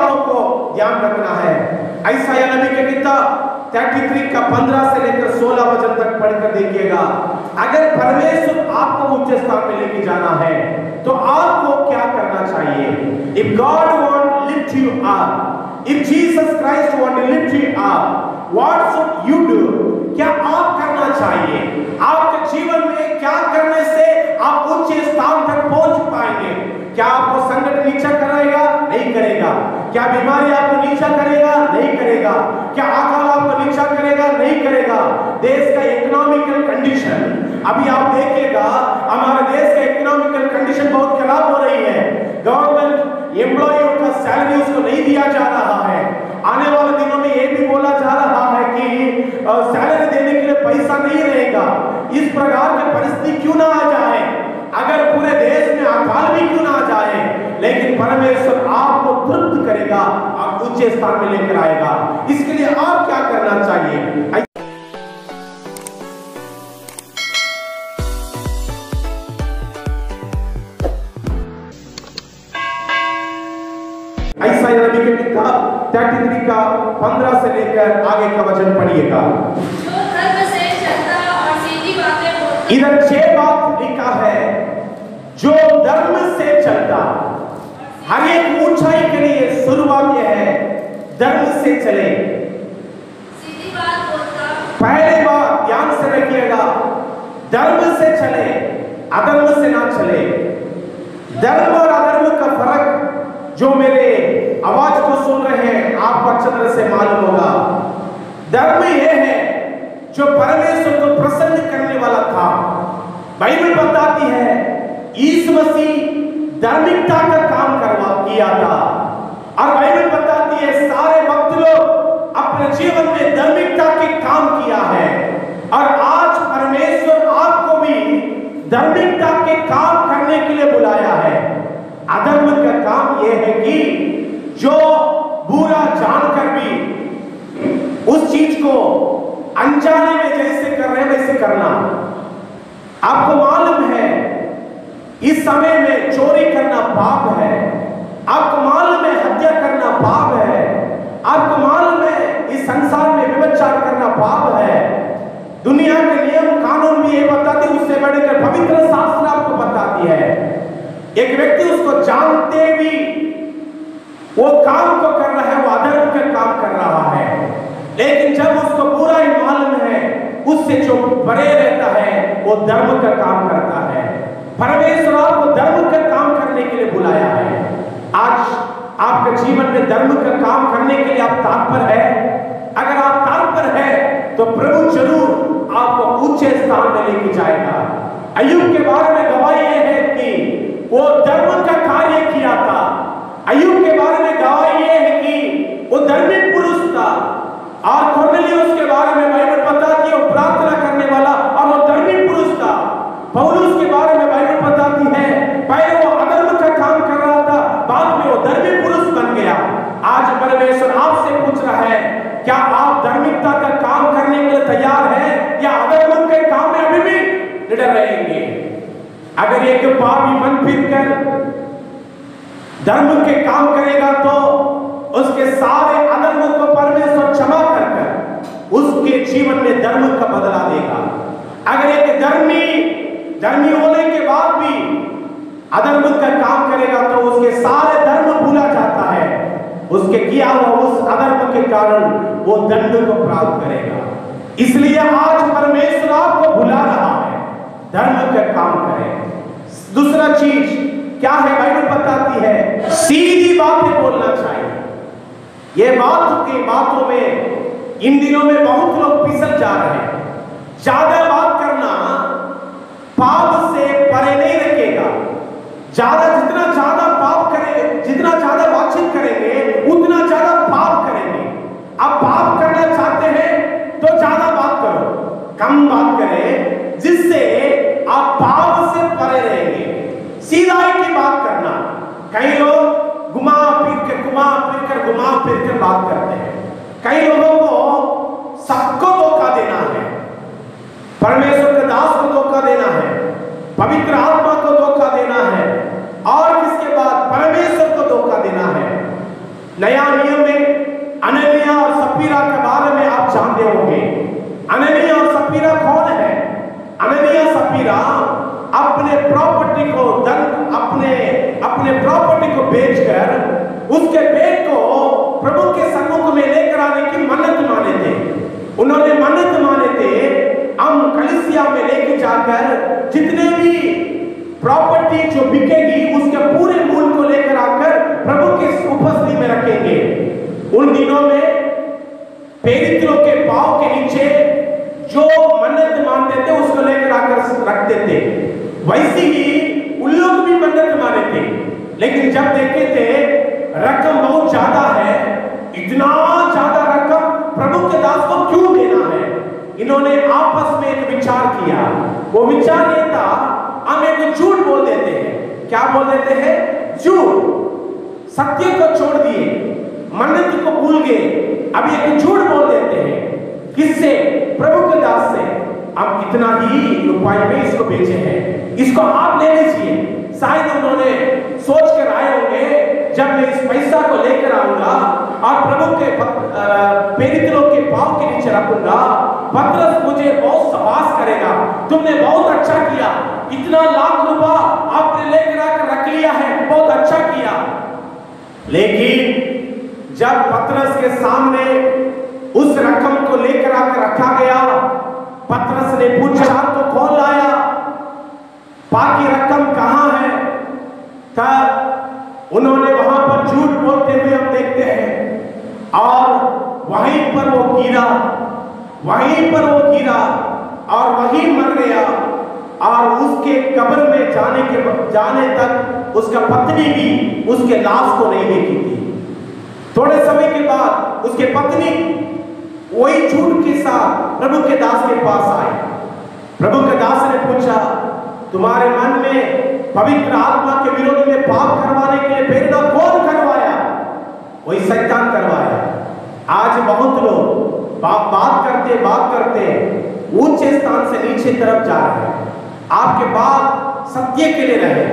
बातों को ध्यान रखना है। यशायाह नबी की किताब 33 का 15 से लेकर 16 वचन तक पढ़कर देखिएगा। अगर परमेश्वर आपको ऊंचे स्थान में लेके जाना है तो आपको क्या करना चाहिए? If God want to lift you up, if Jesus Christ want to lift you up, what should you do? क्या आप करना चाहिए? आपके जीवन में क्या करने से आप ऊंचे स्थान तक पहुंच पाएंगे? क्या आपको संकट नीचा करेगा? नहीं करेगा। क्या बीमारी आपको नीचा करेगा? नहीं करेगा। क्या अकाल आपको नीचा करेगा? नहीं करेगा। देश का इकोनॉमिकल कंडीशन, अभी आप देखिएगा हमारे देश का इकोनॉमिकल कंडीशन बहुत खराब हो रही है। गवर्नमेंट एम्प्लॉइयों का सैलरी उसको नहीं दिया जा रहा है। आने वाले दिनों में ये भी बोला जा रहा है कि सैलरी देने के लिए पैसा नहीं रहेगा। इस प्रकार की परिस्थिति क्यों ना आ जाए, अगर पूरे देश में अकाल भी क्यों ना आ जाए, लेकिन परमेश्वर आपको तृप्त करेगा और ऊंचे स्थान में लेकर आएगा। इसके लिए आप क्या करना चाहिए? यशायाह नबी की किताब 33 का 15 से लेकर आगे का वचन पढ़िएगा। जो धर्म से चलता और सीधी बातें बोलता, इधर 6 बात लिखा है। जो धर्म से चलता, हर एक ऊंचाई के लिए शुरुआत यह है, धर्म से चले, सीधी बात बोलता। पहले बात ध्यान से रखिएगा, धर्म से चले, अधर्म से ना चले। धर्म और अधर्म का फर्क जो मेरे आवाज को सुन रहे हैं आपको अच्छी तरह से मालूम होगा। धर्म यह है जो परमेश्वर को प्रसन्न करने वाला था। बाइबल बताती है यीशु मसीह धार्मिकता का काम किया था, और बाइबल बताती है सारे भक्त लोग अपने जीवन में धार्मिकता के काम किया है। और आज परमेश्वर आपको भी धार्मिकता के काम करने के लिए बुलाया है। अधर्म का काम यह है कि जो बुरा जानकर भी उस चीज को अनजाने में जैसे कर रहे हैं वैसे करना। आपको मालूम है इस समय में चोरी करना पाप है, आपको मालूम है हत्या करना पाप है, आपको मालूम है इस संसार में व्यभिचार करना पाप है। दुनिया के नियम कानून भी ये बताती, उससे बढ़कर पवित्र शास्त्र आपको बताती है। एक व्यक्ति उसको जानते भी वो काम को कर रहा है, वो अधर्म का काम कर रहा है, लेकिन जब उसको पूरा ही मालूम है उससे जो परे रहता है वो धर्म का काम करता है। परमेश्वर आपको धर्म का काम करने के लिए बुलाया है। आज आपके जीवन में धर्म का काम करने के लिए आप तत्पर है। अगर आप तत्पर है तो प्रभु जरूर आपको ऊंचे स्थान में लेके जाएगा। अय्यूब के बारे में गवाही यह है कि वो धर्म का कार्य किया था। अय्यूब के बारे में गवाही यह है कि वो धर्मी पुरुष था। और कुरनेलियुस के बारे में बाइबल बताती है वो प्रार्थना करने वाला और वो धर्मी पुरुष था। पौलुस के बारे में बाइबल बताती है पहले वो अधर्म का काम कर रहा था, बाद में वो धर्मी पुरुष बन गया। आज परमेश्वर आपसे पूछ रहा है क्या आप धार्मिकता का काम करने के लिए तैयार हैं या अधर्म के काम में अभी भी निडर रहेंगे? अगर एक पापी मन फिरकर धर्म के काम करेगा तो उसके सारे अधर्म को परमेश्वर क्षमा कर उसके जीवन में धर्म का बदला देगा। अगर एक धर्मी होने के बाद भी अधर्म का काम करेगा तो उसके सारे धर्म भूला जाता है। उसके किया हुआ उस अधर्म के कारण वो दंड को प्राप्त करेगा। इसलिए आज परमेश्वर आपको बुला रहा है धर्म का काम करें। दूसरा चीज क्या है बाइबल बताती है सीधी बातें बोलना चाहिए। ये बातों में इन दिनों में बहुत लोग फिसल जा रहे हैं। ज्यादा बात करना पाप से परे नहीं रखेगा। जितना ज्यादा पाप करेंगे, जितना ज्यादा बातचीत करेंगे उतना ज्यादा पाप करेंगे। अब पाप करना चाहते हैं तो ज्यादा बात करो, कम बात करें जिससे आप पाप से परे रहेंगे। सीधाई की बात करना। कई लोग घुमा फिर कर बात करते हैं। कई लोगों को सबको धोखा देना है, परमेश्वर के दास को धोखा देना है, पवित्र आत्मा को धोखा देना है और किसके बाद परमेश्वर को धोखा देना है। नया नियम में अननिया और सफीरा के बारे में आप जानते होंगे। अननिया और सफीरा कौन है? अननिया सफीरा अपने प्रॉपर्टी को अपने प्रॉपर्टी को बेचकर उसके बेट को प्रभु के सम्मुख में लेकर आने की मन्नत माने थे। उन्होंने मन्नत माने थे, हम कलीसिया में लेके जाकर जितने भी प्रॉपर्टी जो बिकेगी उसके पूरे मूल को लेकर आकर प्रभु की उपस्थिति में रखेंगे। उन दिनों में प्रेरितों के पांव के नीचे जो मन्नत मानते थे उसको लेकर आकर रखते थे। वैसे ही उन लोग भी मन्नत माने थे, लेकिन जब देखे थे रकम बहुत ज्यादा है, इतना ज्यादा रकम प्रभु के दास को क्यों देना है, इन्होंने आपस में एक विचार किया। वो विचार ये था, हम एक झूठ बोल देते हैं। क्या बोल देते हैं? झूठ। सत्य को छोड़ दिए, मन्नत को भूल गए, अब एक झूठ बोल देते हैं। किससे? प्रभु के दास से। अब कितना ही रुपए में इसको बेचे हैं, इसको आप ले लीजिए। शायद उन्होंने सोच कर आए होंगे, जब मैं इस पैसा को लेकर आऊंगा और प्रभु के प्रेरितों के पांव के नीचे रखूंगा, पतरस मुझे बहुत शाबाश करेगा, तुमने बहुत अच्छा किया, इतना लाख रुपया आपने लेकर आकर रख लिया है, बहुत अच्छा किया। लेकिन जब पतरस के सामने उस रकम को लेकर आकर रखा गया, पतरस ने पूछा, तो कौन लाया? बाकी रकम कहां है? तब उन्होंने वहां पर झूठ बोलते हुए हम देखते हैं, और वहीं पर वो गिरा और वहीं मर गया। और उसके कब्र में जाने तक उसका पत्नी भी उसके लाश को नहीं देखी थी। थोड़े समय के बाद उसके पत्नी वही झूठ के साथ प्रभु के दास के पास आए। प्रभु के दास ने पूछा, तुम्हारे मन में पवित्र आत्मा के विरोध में पाप करवाने के लिए प्रेरणा कौन करवाया? वही शैतान करवाया। आज बहुत लोग बात करते ऊंचे स्थान से नीचे तरफ जा रहे हैं। आपके बात सत्य के लिए रहे,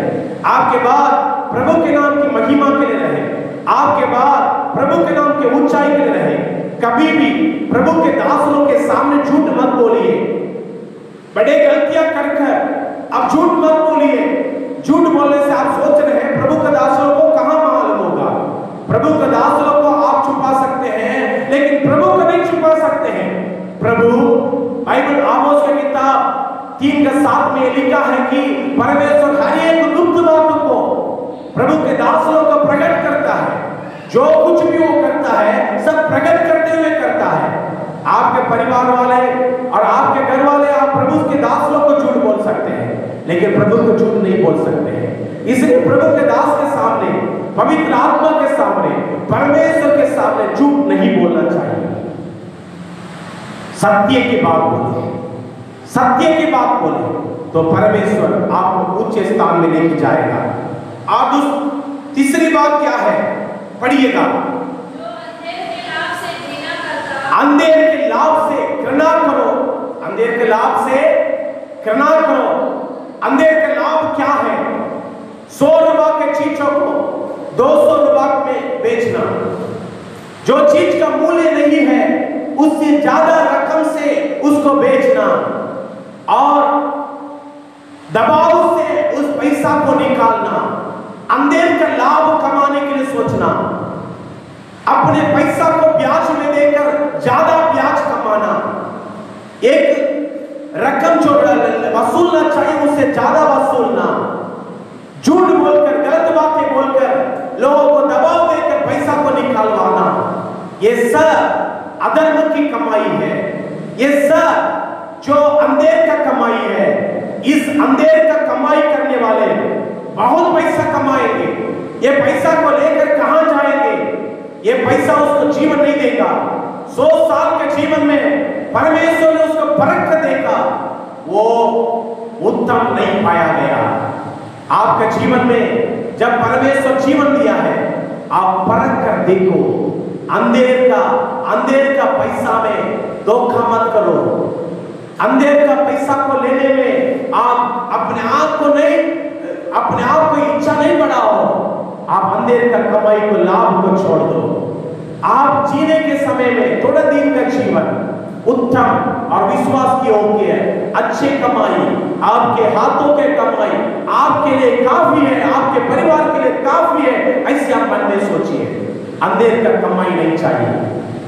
आपके बात प्रभु के नाम की महिमा के लिए रहे, आपके बात प्रभु के नाम के ऊंचाई के लिए रहे। कभी भी प्रभु के दासों के सामने झूठ मत बोलिए। बड़े गलतियां कर अब झूठ मत बोलिए। झूठ बोलने से आप सोच रहे हैं प्रभु के दासों को कहां मालूम होगा। प्रभु के दासों को आप छुपा सकते हैं, लेकिन प्रभु को नहीं छुपा सकते हैं। प्रभु बाइबल आमोस की किताब 3:7 में लिखा है कि परमेश्वर हर एक गुप्त बातों को प्रभु के दासों को प्रकट करता है। जो कुछ भी वो करता है सब प्रकट करते हुए करता है। आपके परिवार वाले और आपके घर वाले आप प्रभु के दासों को झूठ बोल सकते हैं, लेकिन प्रभु को झूठ नहीं बोल सकते हैं। इसलिए प्रभु के दास के सामने, पवित्र आत्मा के सामने, परमेश्वर के सामने झूठ नहीं बोलना चाहिए। सत्य की बात बोले, सत्य की बात बोले तो परमेश्वर आपको ऊंचे स्थान में लेके जाएगा। अब उस तीसरी बात क्या है? पढ़िएगा। अंधेर के लाभ से घृणा करो। अंधेर के लाभ से घृणा करो। अंधेर के लाभ क्या है? 100 रुपए के चीजों को 200 रुपए में बेचना, जो चीज का मूल्य नहीं है उससे ज्यादा रकम से उसको बेचना, और दबाव से उस पैसा को निकालना, अंधेर का लाभ कमाने के लिए सोचना, अपने पैसा को ब्याज में देकर ज्यादा ब्याज कमाना, एक रकम जो वसूलना चाहिए उससे ज्यादा वसूलना, झूठ बोलकर, गलत बातें बोलकर लोगों को दबाव देकर पैसा को निकालवाना, ये सब अधर्म की कमाई है। ये सब जो अंधेर का कमाई है। इस अंधेर का कमाई करने वाले बहुत पैसा कमाएंगे। ये पैसा को लेकर कहां जाएंगे? ये पैसा उसको जीवन नहीं देगा। 100 साल के जीवन में परमेश्वर ने उसको परख कर देखा, वो उत्तम नहीं पाया गया। आपके जीवन में जब परमेश्वर जीवन दिया है, आप परख कर देखो। अंधेर का पैसा में धोखा मत करो। अंधेर का पैसा को लेने में आप अपने आप को इच्छा नहीं बढ़ाओ। आप अंधेर का कमाई को, लाभ को छोड़ दो। आप जीने के समय में थोड़ा दिन का जीवन उत्तम और विश्वास की होगी है, अच्छे कमाई, आपके हाथों के कमाई आपके लिए काफी है, आपके परिवार के लिए काफी है, ऐसे आप मन में सोचिए। अंधेर का कमाई नहीं चाहिए।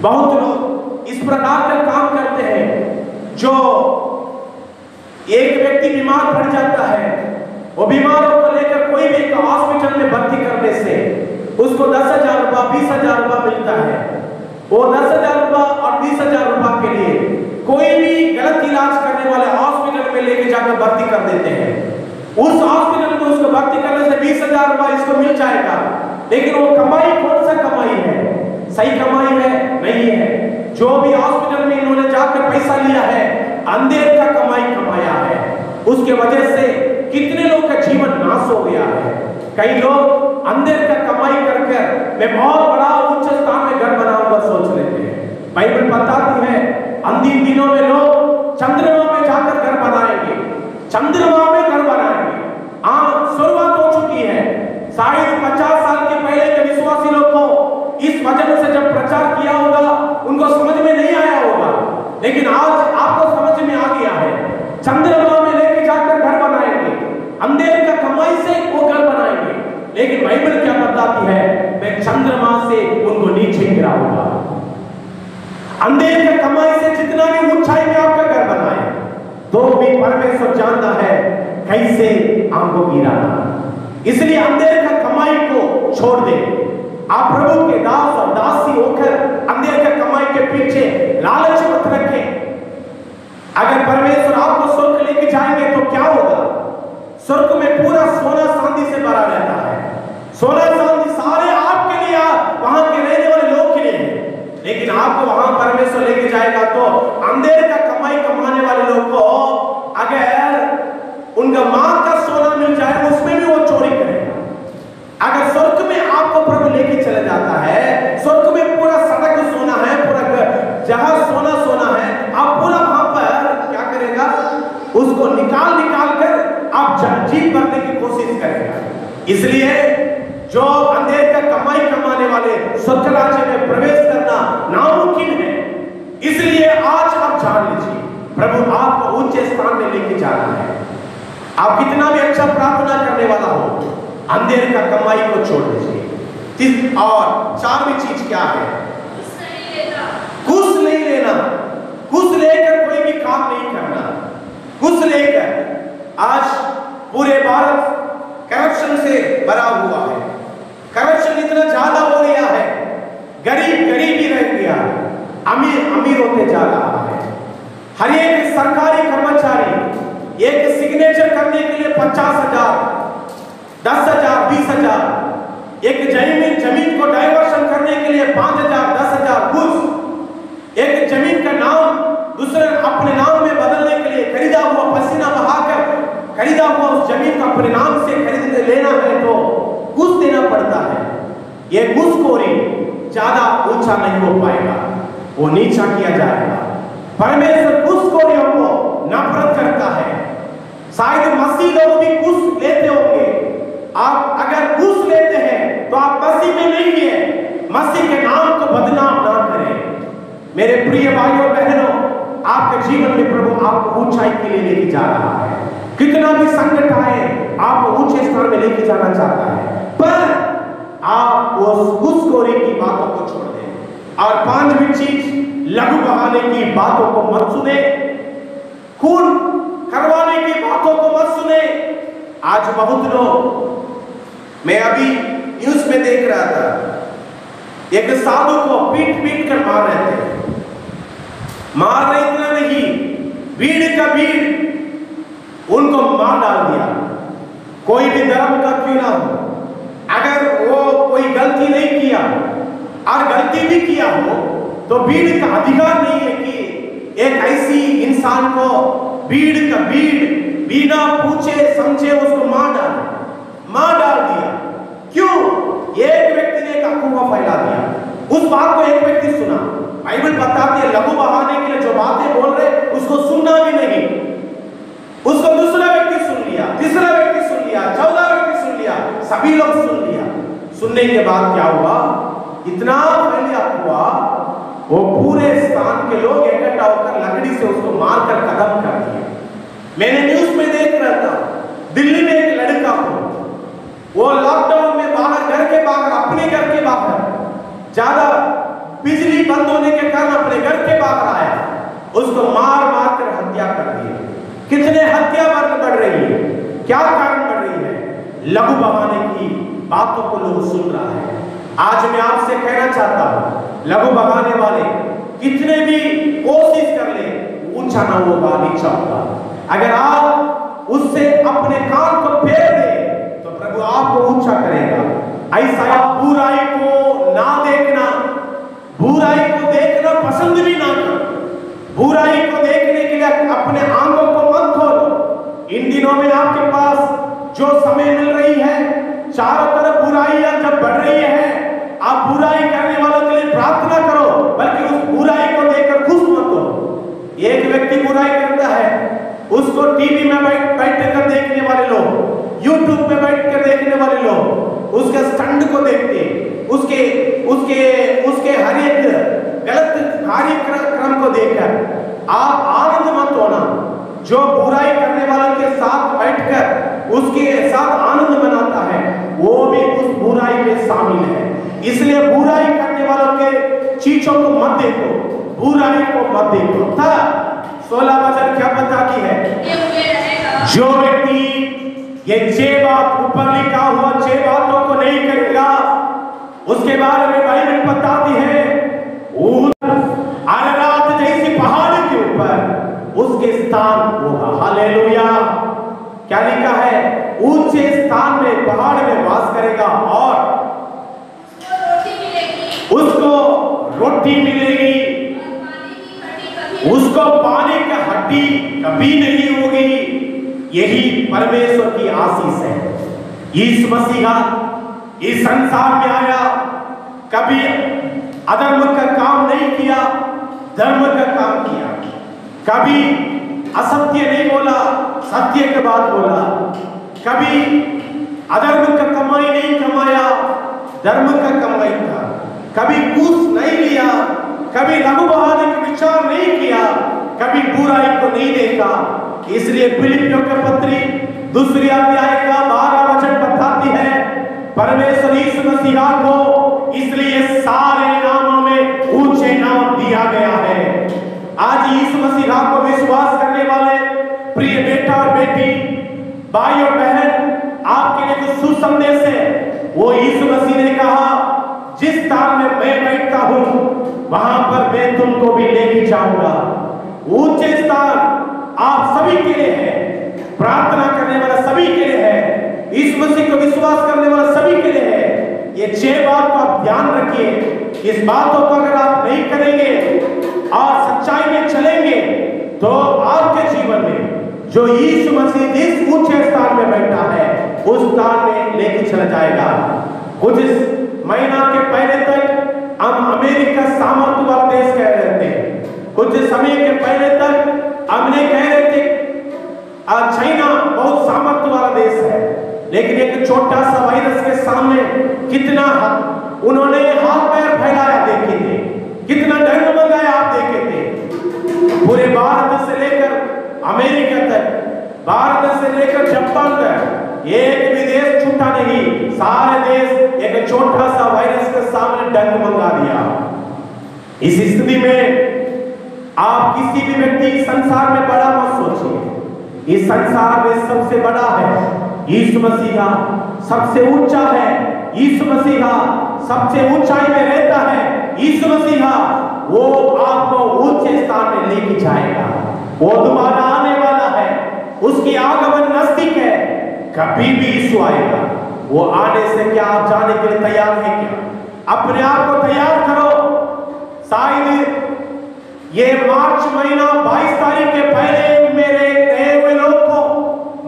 बहुत लोग इस प्रकार का काम करते हैं, जो एक व्यक्ति बीमार पड़ जाता है, वो बीमारों को लेकर कोई भी एक हॉस्पिटल में भर्ती करने से उसको 10,000 रुपया 20,000 रुपया मिलता है। वो 10,000 रुपया और 20,000 रुपया के लिए कोई भी गलत इलाज करने वाले हॉस्पिटल में लेके जाकर भर्ती कर देते हैं। उस हॉस्पिटल में उसको भर्ती करने से 20,000 रुपया इसको मिल जाएगा, लेकिन वो कमाई कौन सा कमाई है? सही कमाई है? नहीं है। जो भी हॉस्पिटल में इन्होंने जाकर पैसा लिया है, अंधेर का कमाई कमाया है। उसके वजह से कितने लोग का जीवन नाश हो गया है। कई लोग अंधेर का कमाई कर मैं बहुत बड़ा उच्च स्थान में घर बनाऊंगा सोच लेते हैं। बाइबल बताती है अंतिम दिनों में लोग चंद्रमा में जाकर घर बनाएंगे, चंद्रमा में घर बनाएंगे। शुरुआत हो चुकी है। शायद 50 साल के पहले के विश्वासी लोग को इस वचन से जब प्रचार किया होगा उनको समझ में नहीं आया होगा, लेकिन आज आपको समझ में आ गया है। चंद्रमा में लेके जाकर घर बनाएंगे, अंधेर का कमाई से वो घर बनाएंगे, लेकिन बाइबल क्या बताती है? मैं चंद्रमा से उनको नीचे गिराऊंगा। अंधेर का कमाई से जितना भी ऊंचाई में आपका घर बनाए, तो भी परमेश्वर जानता है कैसे आपको गिराना। इसलिए अंधेर का कमाई को छोड़ दे। आप प्रभु के दास और दासी होकर अंधेर का कमाई के पीछे लालच मत रखें। अगर परमेश्वर आपको स्वर्ग लेके जाएंगे तो क्या होगा? स्वर्ग में पूरा सोना चांदी से भरा रहता है। सोना चांदी सारे आपके लिए, वहां के रहने वाले लोग के लिए है, लेकिन आपको वहां परमेश्वर लेके जाएगा तो अंधेर का कमाई कमाने वाले लोग को अगर उनका मां का सोना मिल जाए उसमें भी वो चोरी करेगा। अगर स्वर्ग में आपको प्रभु लेके चला जाता है, स्वर्ग में पूरा सड़क सोना है, पूरा जहां सोना सोना है, आप पूरा वहां पर क्या करेगा? उसको निकाल कर आप जीत भरने की कोशिश करेगा। इसलिए जो अंधेर का कमाई कमाने वाले स्वर्ग राज्य में प्रवेश करना नामुमकिन है। इसलिए आज आप जान लीजिए प्रभु आपको ऊंचे स्थान में लेके जा रहा है। आप कितना भी अच्छा प्रार्थना करने वाला हो, अंधेर का कमाई को छोड़ दीजिए। और चारवीं चीज क्या है? घूस नहीं लेना। घूस लेकर कोई भी काम नहीं करना। घूस लेकर आज पूरे भारत करप्शन से भरा हुआ है। करप्शन इतना ज्यादा हो गया है, गरीब गरीब ही रह गया, अमीर अमीर होते जा रहा है। हर एक सरकारी कर्मचारी एक सिग्नेचर करने के लिए 50,000, 10,000, 20,000, एक जमीन को डाइवर्शन करने के लिए 5,000, 10,000 घूस, एक जमीन का नाम दूसरे अपने नाम में बदलने के लिए खरीदा हुआ, पसीना बहाकर खरीदा हुआ उस जमीन को अपने नाम से खरीद लेना है तो घूस देना पड़ता है। यह घूसखोरी ज्यादा ऊंचा नहीं हो पाएगा, वो नीचा किया जाएगा। परमेश्वर घूसखोरियों को नफरत करता है। शायद मसीह लोग भी घूस लेते होंगे। आप अगर घूस लेते हैं तो आप मसीह में नहीं है, मसीह के नाम को बदनाम ना करें। मेरे प्रिय भाइयों बहनों, आपके जीवन में प्रभु आपको ऊंचाई के लिए लेके जा रहा है। कितना भी संकट आए आपको ऊंचे स्थान में लेके जाना चाहता है, पर आप उस घूसखोरी की बातों को छोड़ दें। और पांचवी चीज, लहू बहाने की बातों को मत सुने, खून करवाने की बातों को मत सुने। आज बहुत लोग, मैं अभी न्यूज में देख रहा था, एक साधु को पीट कर मार रहे थे। मार रहे इतना नहीं, भीड़ का भीड़ उनको मार डाल दिया। कोई भी धर्म का क्यों ना हो, अगर वो कोई गलती नहीं किया और गलती भी किया हो तो भीड़ का अधिकार नहीं है कि एक ऐसी इंसान को भीड़ का भीड़ बिना पूछे समझे उसको मार डाल दिया। क्यों? एक व्यक्ति ने एक अफवाह फैला दिया, उस बात को एक व्यक्ति सुना। बाइबल बताती है लहू बहाने के लिए जो बातें बोल रहे उसको सुनना भी नहीं, उसको दूसरा व्यक्ति सुन लिया, तीसरा व्यक्ति सुन लिया, 14 व्यक्ति सुन लिया, सभी लोग सुन लिया। सुनने के बाद क्या हुआ, इतना फैलिया हुआ, वो पूरे स्थान के लोग इकट्ठा होकर लकड़ी से उसको मारकर खत्म कर दिए। मैंने न्यूज में देख रहा था, दिल्ली में एक लड़का को, वो लॉकडाउन में बाहर, घर के बाहर, अपने घर के बाहर, ज्यादा बिजली बंद होने के कारण अपने घर के बाहर आया, उसको मार मार कर हत्या कर दी। कितने हत्या बढ़ रही है, क्या कारण बढ़ रही है? लघु बहाने की बातों को लोग सुन रहा है। आज मैं आपसे कहना चाहता हूं, लघु बहाने वाले कितने भी कोशिश कर ले, ऊंचा ना होगा, नीचा होगा। अगर आप उससे अपने कान को फेर दे तो प्रभु आपको ऊंचा करेगा। ऐसा आप बुराई को ना देखना, बुराई को देखना पसंद भी ना करो, बुराई को देखने के लिए अपने आंखों को मत खोलो। इन दिनों में आपके पास जो समय मिल रही है, चारों तरफ बुराइयां जब बढ़ रही है, आप बुराई करने वालों के लिए प्रार्थना करो, बल्कि उस बुराई को देखकर खुश मत हो। एक व्यक्ति बुराई करता है, उसको टीवी में बैठ कर देखने वाले लोग, यूट्यूब में बैठ कर देखने वाले लोग उसके स्टंट को देखते, उसके उसके उसके हर एक गलत कार्यक्रम को देखकर आप आनंद मत होना। जो बुराई करने वालों के साथ बैठकर उसके साथ आनंद मनाता है, वो भी उस बुराई में शामिल है। इसलिए बुराई करने वालों के चीजों को मत देखो, बुराई को मत देखो। 16 वचन क्या बताती है? जो व्यक्ति ये 6 बात ऊपर लिखा हुआ 6 बातों को नहीं करेगा, उसके बारे में बाइबल बताती है, अरारात जैसी पहाड़ के ऊपर उसके स्थान होगा। हालेलुया। क्या लिखा है? ऊंचे स्थान में, पहाड़ में वास करेगा और उसको रोटी मिलेगी, उसको पानी का हड्डी कभी नहीं होगी। यही परमेश्वर की आशीष है। यीशु मसीह इस संसार में आया, कभी अधर्म का काम नहीं किया, धर्म का काम किया। कभी असत्य नहीं बोला, सत्य की बात बोला। कभी अधर्म का कमाई नहीं कमाया, धर्म का कमाई था। कभी घूस नहीं लिया, कभी लघु बहाने का विचार नहीं किया, कभी बुराई को नहीं देखा। इसलिए फिलिपियों के पत्री 2 अध्याय का 12 वचन बताती है, परमेश्वर यीशु मसीह को इसलिए सारे नामों में ऊंचे नाम दिया गया है। आज यीशु मसीह को विश्वास करने वाले प्रिय बेटा और बेटी, भाई और बहन, आपके लिए कुछ सुसंदेश है। वो यीशु मसीह ने कहा, जिस स्थान में मैं बैठता हूं वहां पर मैं तुमको भी लेके जाऊंगा। ऊंचे स्थान आप सभी के लिए है, प्रार्थना करने वाला सभी के लिए है, यीशु मसीह को विश्वास करने वाला सभी के लिए है। ये 6 बात को आप ध्यान रखिए। इस बातों को अगर आप नहीं करेंगे और सच्चाई में चलेंगे तो आपके जीवन में जो यीशु मसीह जिस ऊंचे स्थान में बैठा है उस स्थान में लेके चला जाएगा। कुछ महीना के पहले तक हम अमेरिका सामर्थ्य वाला देश कह रहे थे, कुछ समय के पहले तक हमने कह रहे थे चाइना बहुत सामर्थ्य वाला देश है, लेकिन एक छोटा सा वायरस के सामने कितना उन्होंने हाथ पैर फैलाया देखे थे, कितना डर मंगाया आप देखे थे। पूरे भारत से लेकर अमेरिका तक, भारत से लेकर जापान तक एक भी देश छूटा नहीं, सारे देश एक छोटा सा वायरस के सामने डंग मंगा दिया। इस स्थिति में आप किसी भी व्यक्ति संसार में बड़ा मत सोचिए। इस संसार में सबसे बड़ा है यीशु मसीह, सबसे ऊंचा है यीशु मसीह, सबसे ऊंचाई में रहता है यीशु मसीह। वो आपको ऊंचे स्थान में लेके जाएगा। वो दोबारा आने वाला है, उसकी आगमन नजदीक है, कभी भी यीशु आएगा। वो आने से क्या आप जाने के लिए तैयार हैं क्या? अपने आप को तैयार करो। शायद ये मार्च महीना 22 तारीख के पहले मेरे रहे हुए लोग को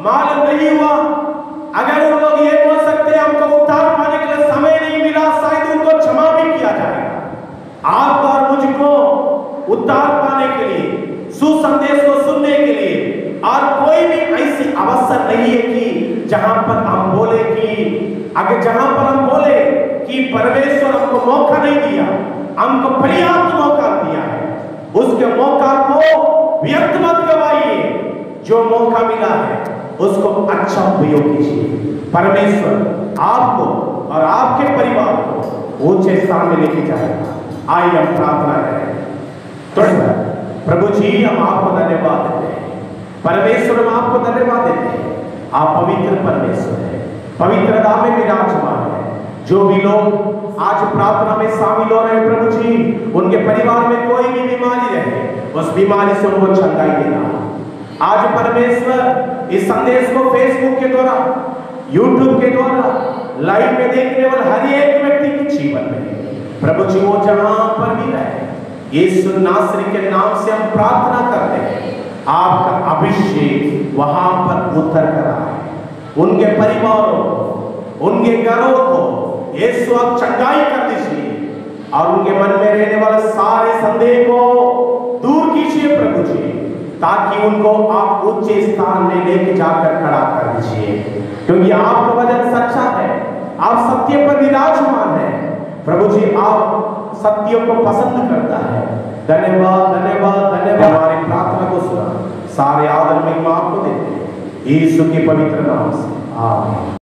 मालूम नहीं हुआ। अगर उन लोग ये बोल सकते हैं हमको उद्धार पाने के लिए समय नहीं मिला, शायद उनको क्षमा भी किया जाएगा। आपको और मुझको उद्धार पाने के लिए, सुसंदेश को सुनने के लिए और कोई भी ऐसी अवसर नहीं है कि जहां पर हम बोले कि अगर जहां पर हम बोले कि परमेश्वर हमको मौका नहीं दिया, हमको पर्याप्त मौका दिया है, उसके मौका को व्यर्थ मत गवाइए। जो मौका मिला है उसको अच्छा उपयोग कीजिए। परमेश्वर आपको और आपके परिवार को ऊंचे स्थान में लेके जाएगा। आइए हम प्रार्थना करें। तो प्रभु जी, हम आपको धन्यवाद देते हैं। परमेश्वर, हम आपको धन्यवाद देते हैं। आप पवित्र परमेश्वर हैं, पवित्रता में विराजमान है। जो भी लोग आज प्रार्थना में शामिल हो रहे हैं प्रभु जी, उनके परिवार में कोई भी बीमारी रहे, उस बीमारी से उनको चंगाई देना। आज परमेश्वर इस संदेश को फेसबुक के द्वारा, यूट्यूब के द्वारा लाइव में देखने वाले हर एक व्यक्ति के जीवन में प्रभु जी वो जहां पर भी रहे, यीशु नासरी के नाम से हम प्रार्थना करते हैं, आपका अभिषेक वहां पर उतर कर आए। उनके परिवारों को, उनके घरों को यीशु आप चंगाई कर दीजिए और उनके मन में रहने वाले सारे संदेह को दूर कीजिए प्रभु जी, ताकि उनको आप ऊंचे स्थान में लेके जाकर खड़ा कर दीजिए। क्योंकि आपका वचन सच्चा है, आप सत्य पर विराजमान है प्रभु जी, आप सत्य को पसंद करता है। धन्यवाद, धन्यवाद, धन्यवाद। हमारी प्रार्थना को सुना, सारे आदर महिमा आपको देते हैं, यीशु के पवित्र नाम से आमीन।